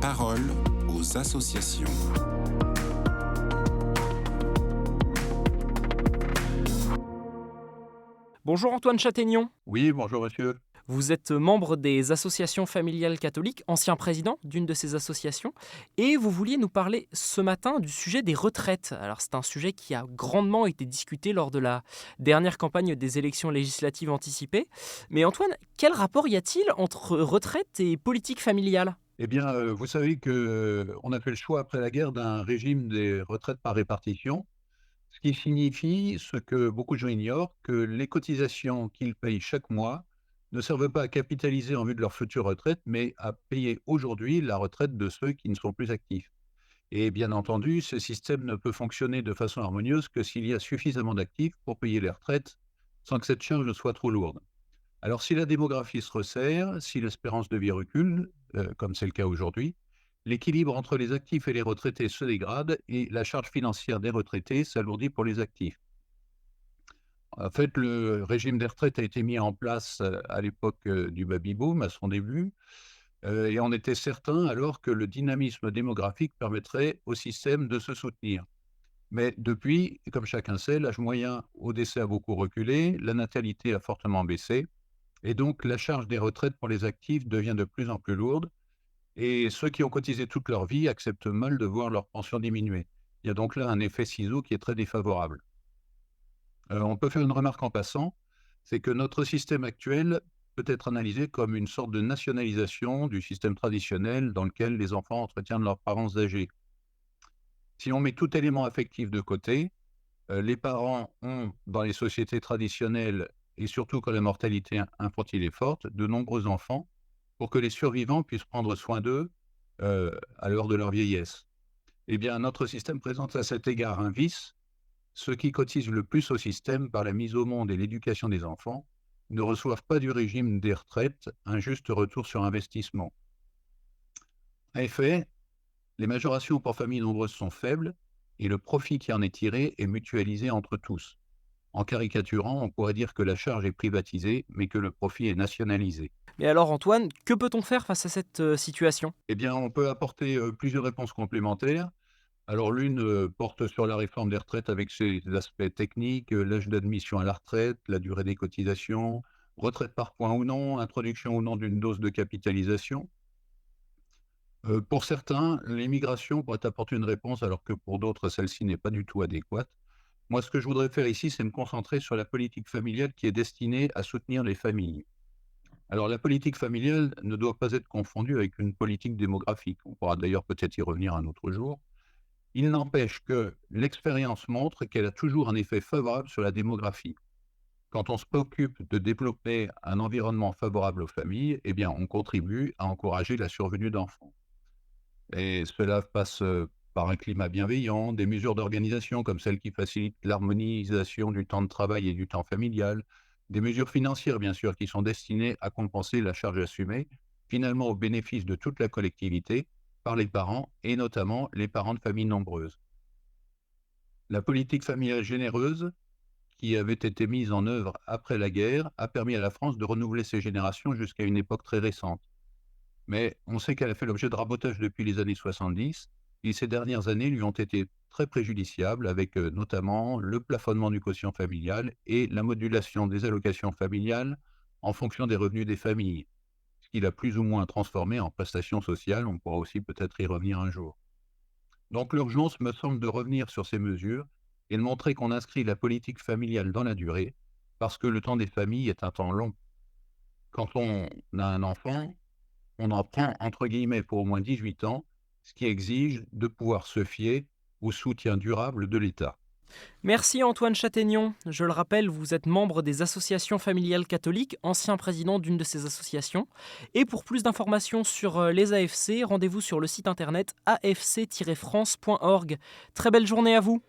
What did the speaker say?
parole aux associations. Bonjour Antoine Châtaignon, Oui, bonjour monsieur. vous êtes membre des associations familiales catholiques, ancien président d'une de ces associations, et vous vouliez nous parler ce matin du sujet des retraites. Alors c'est un sujet qui a grandement été discuté lors de la dernière campagne des élections législatives anticipées. Mais Antoine, quel rapport y a-t-il entre retraite et politique familiale ? Eh bien, vous savez que on a fait le choix après la guerre d'un régime des retraites par répartition, ce qui signifie ce que beaucoup de gens ignorent, que les cotisations qu'ils payent chaque mois ne servent pas à capitaliser en vue de leur future retraite, mais à payer aujourd'hui la retraite de ceux qui ne sont plus actifs. Et bien entendu, ce système ne peut fonctionner de façon harmonieuse que s'il y a suffisamment d'actifs pour payer les retraites, sans que cette charge ne soit trop lourde. Alors, si la démographie se resserre, si l'espérance de vie recule, comme c'est le cas aujourd'hui, l'équilibre entre les actifs et les retraités se dégrade et la charge financière des retraités s'alourdit pour les actifs. En fait, le régime des retraites a été mis en place à l'époque du baby-boom, à son début, et on était certain alors que le dynamisme démographique permettrait au système de se soutenir. Mais depuis, comme chacun sait, l'âge moyen au décès a beaucoup reculé, la natalité a fortement baissé, et donc, la charge des retraites pour les actifs devient de plus en plus lourde et ceux qui ont cotisé toute leur vie acceptent mal de voir leur pension diminuer. Il y a donc là un effet ciseau qui est très défavorable. On peut faire une remarque en passant, c'est que notre système actuel peut être analysé comme une sorte de nationalisation du système traditionnel dans lequel les enfants entretiennent leurs parents âgés. Si on met tout élément affectif de côté, les parents ont, dans les sociétés traditionnelles et surtout quand la mortalité infantile est forte, de nombreux enfants pour que les survivants puissent prendre soin d'eux à l'heure de leur vieillesse. Eh bien, notre système présente à cet égard un vice. Ceux qui cotisent le plus au système par la mise au monde et l'éducation des enfants ne reçoivent pas du régime des retraites un juste retour sur investissement. En effet, les majorations pour familles nombreuses sont faibles et le profit qui en est tiré est mutualisé entre tous. En caricaturant, on pourrait dire que la charge est privatisée, mais que le profit est nationalisé. Mais alors Antoine, que peut-on faire face à cette situation ? Eh bien, on peut apporter plusieurs réponses complémentaires. Alors, l'une porte sur la réforme des retraites avec ses aspects techniques, l'âge d'admission à la retraite, la durée des cotisations, retraite par points ou non, introduction ou non d'une dose de capitalisation. Pour certains, l'immigration pourrait apporter une réponse, alors que pour d'autres, celle-ci n'est pas du tout adéquate. Moi, ce que je voudrais faire ici, c'est me concentrer sur la politique familiale qui est destinée à soutenir les familles. Alors, la politique familiale ne doit pas être confondue avec une politique démographique. On pourra d'ailleurs peut-être y revenir un autre jour. Il n'empêche que l'expérience montre qu'elle a toujours un effet favorable sur la démographie. Quand on se préoccupe de développer un environnement favorable aux familles, eh bien, on contribue à encourager la survenue d'enfants. Et cela passe par un climat bienveillant, des mesures d'organisation comme celles qui facilitent l'harmonisation du temps de travail et du temps familial, des mesures financières bien sûr qui sont destinées à compenser la charge assumée, finalement au bénéfice de toute la collectivité, par les parents et notamment les parents de familles nombreuses. La politique familiale généreuse, qui avait été mise en œuvre après la guerre, a permis à la France de renouveler ses générations jusqu'à une époque très récente. Mais on sait qu'elle a fait l'objet de rabotage depuis les années 70 et ces dernières années lui ont été très préjudiciables avec notamment le plafonnement du quotient familial et la modulation des allocations familiales en fonction des revenus des familles, ce qui l'a plus ou moins transformé en prestations sociales. On pourra aussi peut-être y revenir un jour. Donc l'urgence me semble de revenir sur ces mesures et de montrer qu'on inscrit la politique familiale dans la durée parce que le temps des familles est un temps long. Quand on a un enfant, on en prend entre guillemets pour au moins 18 ans, ce qui exige de pouvoir se fier au soutien durable de l'État. Merci Antoine Châtaignon. Je le rappelle, vous êtes membre des associations familiales catholiques, ancien président d'une de ces associations. Et pour plus d'informations sur les AFC, rendez-vous sur le site internet afc-france.org. Très belle journée à vous.